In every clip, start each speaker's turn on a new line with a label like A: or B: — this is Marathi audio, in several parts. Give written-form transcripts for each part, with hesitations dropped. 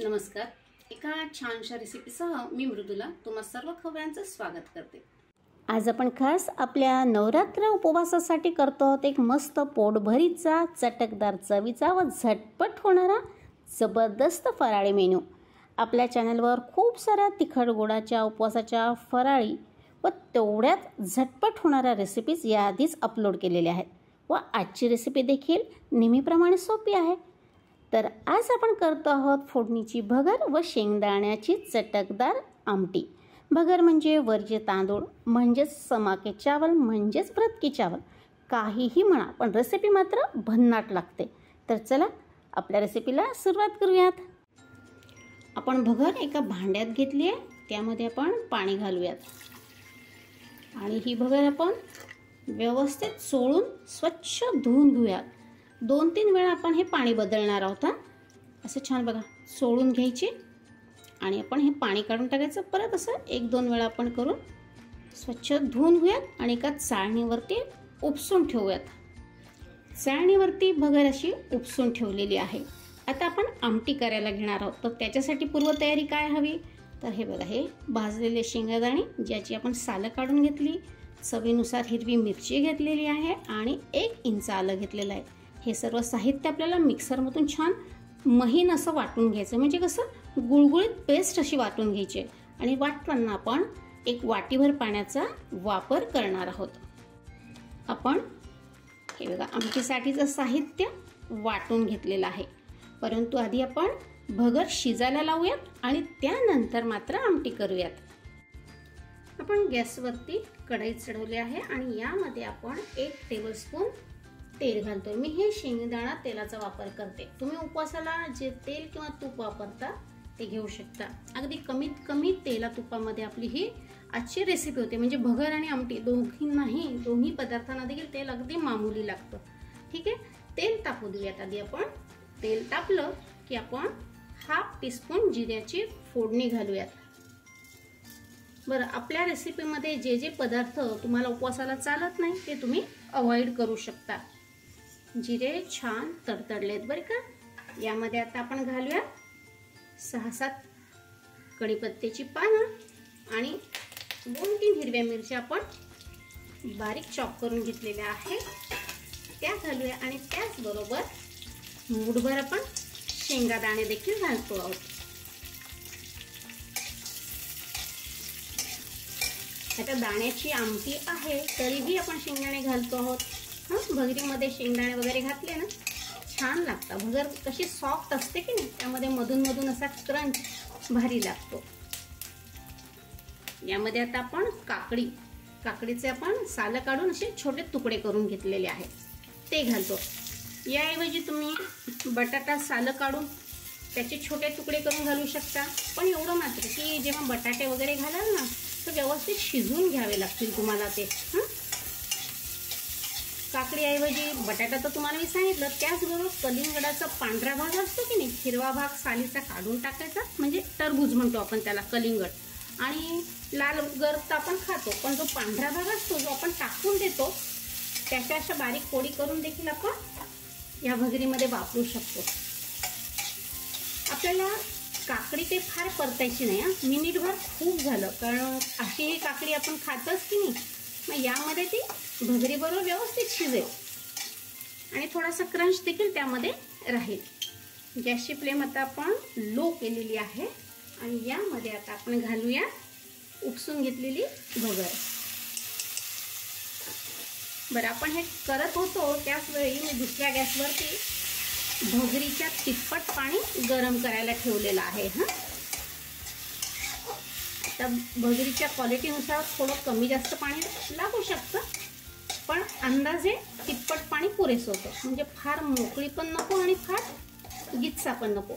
A: नमस्कार. एका छानशा रेसिपीसह मी मृदुला तुम्हा सर्व खवयांचं स्वागत करते.
B: आज आपण खास आपल्या नवरात्र उपवासासाठी करतो आहोत एक मस्त पोटभरीचा, चटकदार चवीचा व झटपट होणारा जबरदस्त फराळी मेनू. आपल्या चॅनलवर खूप साऱ्या तिखट गोडाच्या उपवासाच्या फराळी व तेवढ्यात झटपट होणाऱ्या रेसिपीज याआधीच अपलोड केलेल्या आहेत व आजची रेसिपी देखील नेहमीप्रमाणे सोपी आहे. तर आज आपण करतो आहोत फोडणीची भगर व शेंगदाण्याची चटकदार आमटी. भगर म्हणजे वरचे तांदूळ म्हणजेच समाके चावल म्हणजेच व्रत की चावल, काहीही म्हणा पण रेसिपी मात्र भन्नाट लागते. तर चला आपल्या रेसिपीला सुरुवात करूयात. आपण भगर एका भांड्यात घेतली आहे, त्यामध्ये आपण पाणी घालूयात आणि ही भगर आपण व्यवस्थित चोळून स्वच्छ धुवून घेऊयात. 2-3 वेळा आपण हे पाणी बदलणार आहोत. असं छान बघा चोळून घ्यायचे आणि आपण हे पाणी काढून टाकायचं. परत असं 1-2 वेळा आपण करून स्वच्छ धुवून घेऊयात आणि एका चाळणीवरती उपसून ठेवूयात. चाळणीवरती भगर अशी उपसून ठेवलेली आहे. आता आपण आमटी करायला घेणार आहोत. तर त्याच्यासाठी पूर्वतयारी काय हवी, तर हे बघा, हे भाजलेले शेंगदाणे ज्याची आपण सालं काढून घेतली, चवीनुसार हिरवी मिरची घेतलेली आहे आणि 1 इंच आलं घेतलेलं आहे. हे सर्व साहित्य आपल्याला मिक्सरमधून छान महीन असं वाटून घ्यायचं, म्हणजे कसं गुळगुळीत पेस्ट अशी वाटून घ्यायची. आणि वाटताना आपण 1 वाटीभर पाण्याचा वापर करणार आहोत. आपण हे बघा आमटीसाठीचं साहित्य वाटून घेतलेलं आहे, परंतु आधी आपण भगर शिजायला लावूयात आणि त्यानंतर मात्र आमटी करूयात. आपण गॅसवरती कढई चढवली आहे आणि यामध्ये आपण 1 टेबलस्पून तेल घालतोय. मी हे शेंगदाणा तेलाचा वापर करते. तुम्ही उपवासाला जे तेल किंवा तूप वापरता ते घेऊ शकता. अगदी कमीत कमी तेला तुपामध्ये आपली ही आजची रेसिपी होते. म्हणजे भगर आणि आमटी दोन्ही पदार्थांना देखील तेल अगदी मामूली लागतं. ठीक आहे, तेल तापू देऊयात. आधी आपण तेल तापलं की आपण 1/2 टीस्पून जिऱ्याची फोडणी घालूयात. बरं, आपल्या रेसिपीमध्ये जे जे पदार्थ तुम्हाला उपवासाला चालत नाही ते तुम्ही अवॉइड करू शकता. जिरे छान तडतडलेत बरं का. यामध्ये आता आपण घालूया 6-7 कढीपत्त्याची पानं आणि 2-3 हिरव्या मिरच्या आपण बारीक चॉप करून घेतलेल्या आहेत, त्या घालूया. आणि त्याचबरोबर मूठभर आपण शेंगादाणे देखील घालतो आहोत. आता दाण्याची आमटी आहे तरीही आपण शेंगदाणे घालतो आहोत. भगरीमध्ये शेंगदाणे वगैरे घातले ना छान लागतं. भगर कशी सॉफ्ट असते की नाही, त्यामध्ये मधून मधून असा क्रंच भारी लागतो. यामध्ये आता आपण काकडीचे आपण सालं काढून असे छोटे तुकडे करून घेतलेले आहेत, ते घालतो. याऐवजी तुम्ही बटाटा सालं काढून त्याचे छोटे तुकडे करून घालू शकता. पण एवढं मात्र की जेव्हा बटाटे वगैरे घालाल ना तर व्यवस्थित शिजवून घ्यावे लागतील तुम्हाला ते. काकडीऐवजी बटाटा तर तुम्हाला मी सांगितलं. त्याचबरोबर कलिंगडाचा पांढरा भाग असतो की नाही, हिरवा भाग सालीचा काढून टाकायचा, म्हणजे टरबूज म्हणतो आपण त्याला, कलिंगड. आणि लाल गर तर आपण खातो, पण जो पांढरा भाग असतो जो आपण टाकून देतो त्याच्या अशा बारीक पोळी करून देखील आपण या भगरीमध्ये वापरू शकतो. आपल्याला काकडी ते फार परतायची नाही. मिनिटभर खूप झालं, कारण अशी ही काकडी आपण खातच की नाही. मग यामध्ये ती भगरीबरोबर व्यवस्थित शिजेल आणि थोडासा क्रंच देखील त्यामध्ये राहील. गॅसची फ्लेम आता आपण लो केलेली आहे आणि यामध्ये आता आपण घालूया उपसून घेतलेली भगर. बरं, आपण हे करत होतो त्याच वेळी मी दुसऱ्या गॅसवरती भगरीच्या तिप्पट पाणी गरम करायला ठेवलेलं आहे. आता भगरीच्या क्वालिटीनुसार थोडं कमी जास्त पाणी लागू शकतं, पण अंदाजे तिप्पट पाणी पुरेसं होतं. म्हणजे फार मोकळी पण नको आणि फार गिच्चा पण नको.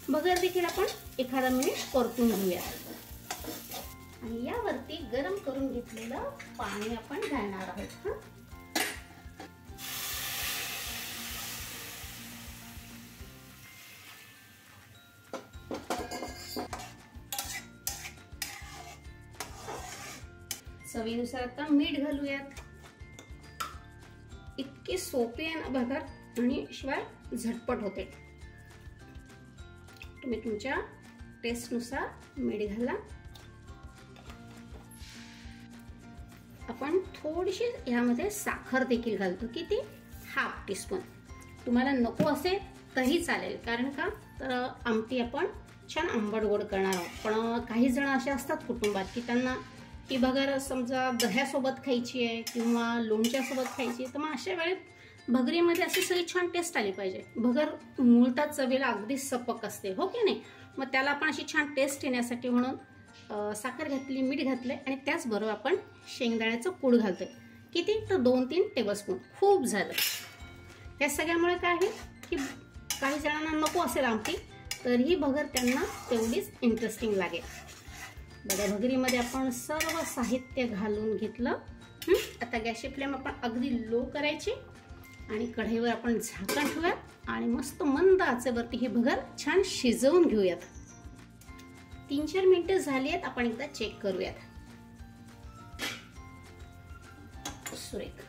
B: भगर देखील आपण एखादा मिनिट परतून घेऊया आणि यावरती गरम करून घेतलेलं पाणी आपण घालणार आहोत. चवीनुसार आता मीठ घालूयात. इतकी सोपी आहे ना भगर आणि शिवाय झटपट होते.
A: तुम्ही तुमच्या टेस्टनुसार मीठ घाला. आपण थोडीशी यामध्ये साखर देखील घालतो. किती? 1/2 टीस्पून. तुम्हाला नको असेल तरी चालेल, कारण का तर आमटी आपण छान आंबट गोड करणार आहोत. पण काही जण असे असतात कुटुंबात की त्यांना ती भगर समजा दह्यासोबत खायची आहे किंवा लोणच्यासोबत खायची आहे, तर मग अशा वेळेत भगरीमध्ये अशी सगळी छान टेस्ट आली पाहिजे. भगर मूळतः चवीला अगदी सपक असते, हो की नाही? मग त्याला आपण अशी छान टेस्ट येण्यासाठी म्हणून साखर घातली, मीठ घातले आणि त्याचबरोबर आपण शेंगदाण्याचं कूट घालतोय. किती? तर 2-3 टेबलस्पून. खूप झालं. या सगळ्यामुळे काय आहे की काही जणांना नको असेल आमटी, तरीही भगर त्यांना तेवढीच इंटरेस्टिंग लागेल. बघा, भगरीमध्ये आपण सर्व साहित्य घालून घेतलं. आता गॅसची फ्लेम आपण अगदी लो करायची आणि कढईवर आपण झाकण ठेवूया आणि मस्त मंद आचेवरती ही भगर छान शिजवून घेऊयात. 3-4 मिनिटं झाली आहेत. आपण एकदा चेक करूयात. सुरेख.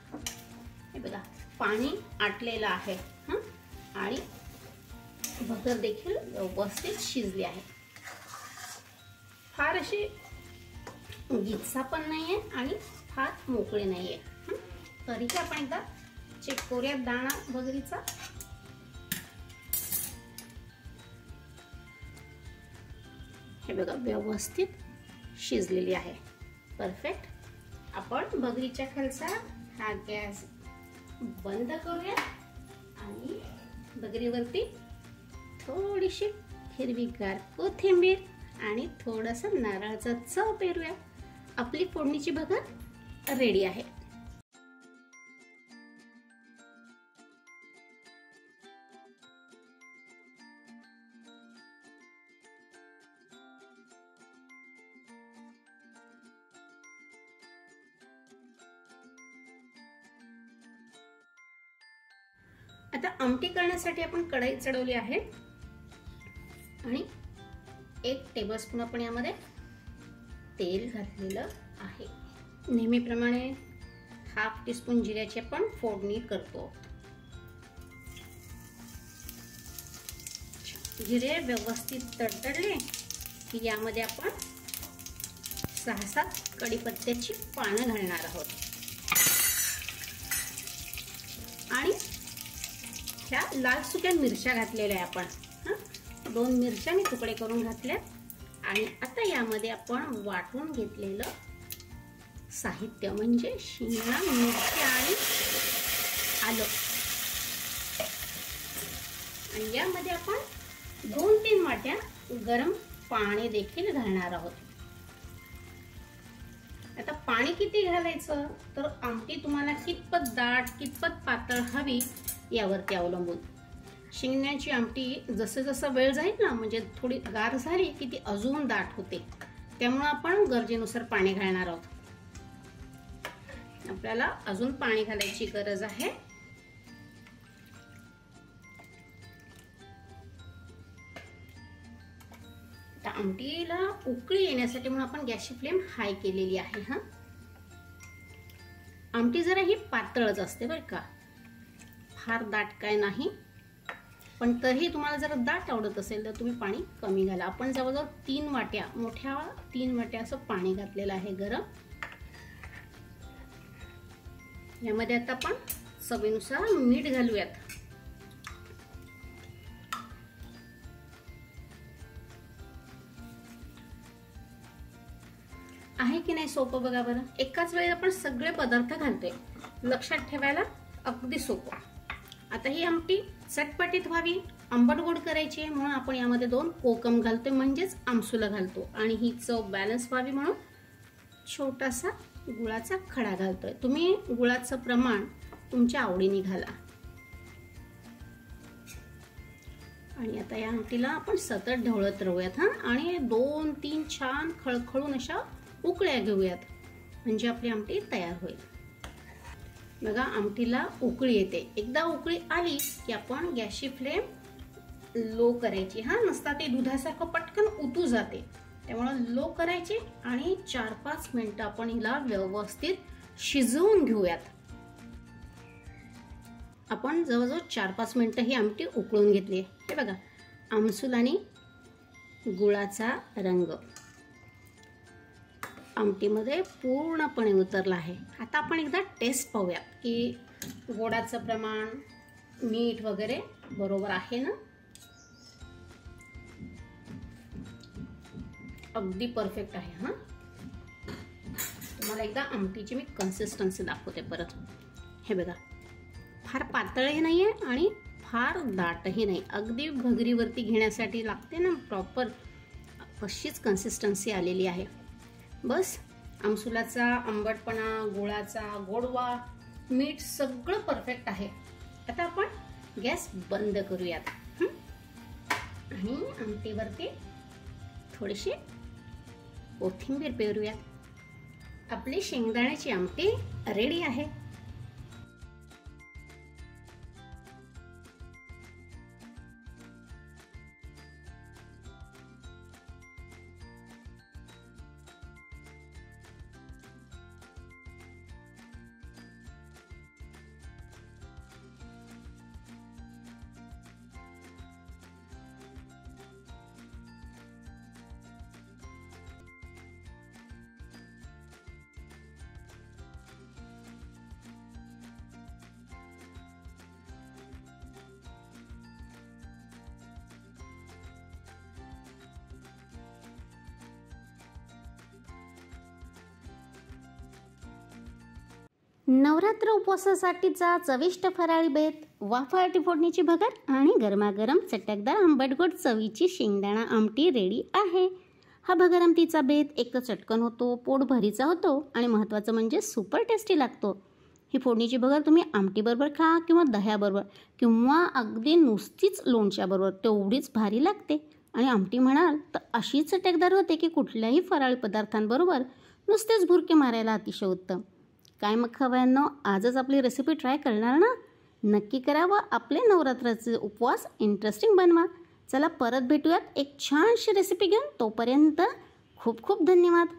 A: हे बघा, पाणी आटलेलं आहे आणि भगर देखील व्यवस्थित शिजली आहे. फार अशी गिच्चा पण नाहीये आणि फार मोकळी नाहीये. तरी आपण एकदा चेक करूया दाणा भगरीचा. हे बघा, व्यवस्थित शिजलेली आहे. परफेक्ट. आपण भगरीच्या खालचा हा गॅस बंद करूया आणि भगरीवरती थोडीशी हिरवीगार कोथिंबीर आणि थोडासा नारळाचा चव पेरूया. आपली फोडणीची भगर रेडी आहे. आता आमटी करण्यासाठी आपण कढई चढवली आहे आणि 1 टेबलस्पून आपण यामध्ये तेल घातलेलं आहे. नेहमीप्रमाणे 1/2 टीस्पून जिऱ्याची आपण फोडणी करतो. जिरे व्यवस्थित तडतडले की यामध्ये आपण 6-7 कढीपत्त्याची पानं घालणार आहोत आणि ह्या लाल सुक्या मिरच्या घातलेल्या आहे आपण. 2 मिरच्या मी तुकडे करून घातल्या आणि आता यामध्ये आपण वाटून घेतलेलं साहित्य म्हणजे शिमला मिरची आणि आलं, आणि यामध्ये आपण 2-3 वाट्या गरम पाणी देखील घालणार आहोत. आता पाणी किती घालायचं तर आमटी तुम्हाला कितपत दाट कितपत पातळ हवी यावरती अवलंबून. शेंगण्याची आमटी जसं जसं वेळ जाईल ना, म्हणजे थोडी गार झाली की ती अजून दाट होते. त्यामुळे आपण गरजेनुसार पाणी घालणार आहोत. आपल्याला अजून पाणी घालायची गरज आहे. आता आमटीला उकळी येण्यासाठी म्हणून आपण गॅसची फ्लेम हाय केलेली आहे. आमटी जरा ही पातळच असते बरं का, फार दाट काय नाही. पण तरीही तुम्हाला जर दाट आवडत असेल तर तुम्ही पाणी कमी घाला. आपण जवळजवळ 3 वाट्या, मोठ्या 3 वाट्या असं पाणी घातलेलं आहे गरम. यामध्ये आता आपण चवीनुसार मीठ घालूयात. आहे की नाही सोपं बघा बरं. एकाच वेळी आपण सगळे पदार्थ घालतोय, लक्षात ठेवायला अगदी सोपं. आता ही आमटी चटपटीत व्हावी, आंबट गोड करायची आहे म्हणून आपण यामध्ये 2 कोकम घालतोय, म्हणजेच आमसूला घालतो. आणि ही चव बॅलन्स व्हावी म्हणून छोटासा गुळाचा खडा घालतोय. तुम्ही गुळाचं प्रमाण तुमच्या आवडीने घाला. आणि आता या आमटीला आपण सतत ढवळत राहूयात आणि 2-3 छान खळखळून अशा उकळ्या घेऊयात, म्हणजे आपली आमटी तयार होईल. बघा, आमटीला उकळी येते. एकदा उकळी आली की आपण गॅसची फ्लेम लो करायची. नसता ते दुधासारखं पटकन उतू जाते, त्यामुळे लो करायची आणि 4-5 मिनिटं आपण हिला व्यवस्थित शिजवून घेऊयात. आपण जवळजवळ 4-5 मिनिटं ही आमटी उकळून घेतली. हे बघा, आमसूल आणि गुळाचा रंग आमटीमध्ये पूर्णपणे उतरला आहे. आता आपण एकदा टेस्ट पाहूया की गोडाचं प्रमाण, मीठ वगैरे बरोबर आहे ना. अगदी परफेक्ट आहे. हां, तुम्हाला एकदा आमटीची मी कन्सिस्टन्सी दाखवते परत. हे बघा, फार पातळही नाही आहे आणि फार दाटही नाही. अगदी घगरीवरती घेण्यासाठी लागते ना प्रॉपर, अशीच कन्सिस्टन्सी आलेली आहे. बस आमसुलाचा आंबटपणा, गुळाचा गोडवा, मीठ सगळं परफेक्ट आहे. आता आपण गॅस बंद करूयात आणि आमटीवरती थोडीशी कोथिंबीर पेरूयात. आपली शेंगदाण्याची आमटी रेडी आहे.
B: नवरात्र उपवासासाठीचा चविष्ट फराळी बेत, वाफाळती फोडणीची भगर आणि गरमागरम चटकदार आंबटगोड चवीची शेंगदाणा आमटी रेडी आहे. हा भगर आमटीचा बेत एक तर चटकन होतो, पोट भरीचा होतो आणि महत्त्वाचं म्हणजे सुपर टेस्टी लागतो. ही फोडणीची भगर तुम्ही आमटीबरोबर खा किंवा दह्याबरोबर किंवा अगदी नुसतीच लोणच्याबरोबर, तेवढीच भारी लागते. आणि आमटी म्हणाल तर अशी चटकदार होते की कुठल्याही फराळी पदार्थांबरोबर नुसतेच भुरके मारायला अतिशय उत्तम. काय मग खवयांनो, आजच आपली रेसिपी ट्राय करणार ना? नक्की करा व आपले नवरात्राचे उपवास इंटरेस्टिंग बनवा. चला परत भेटूयात एक छानशी रेसिपी घेऊन. तोपर्यंत खूप खूप धन्यवाद.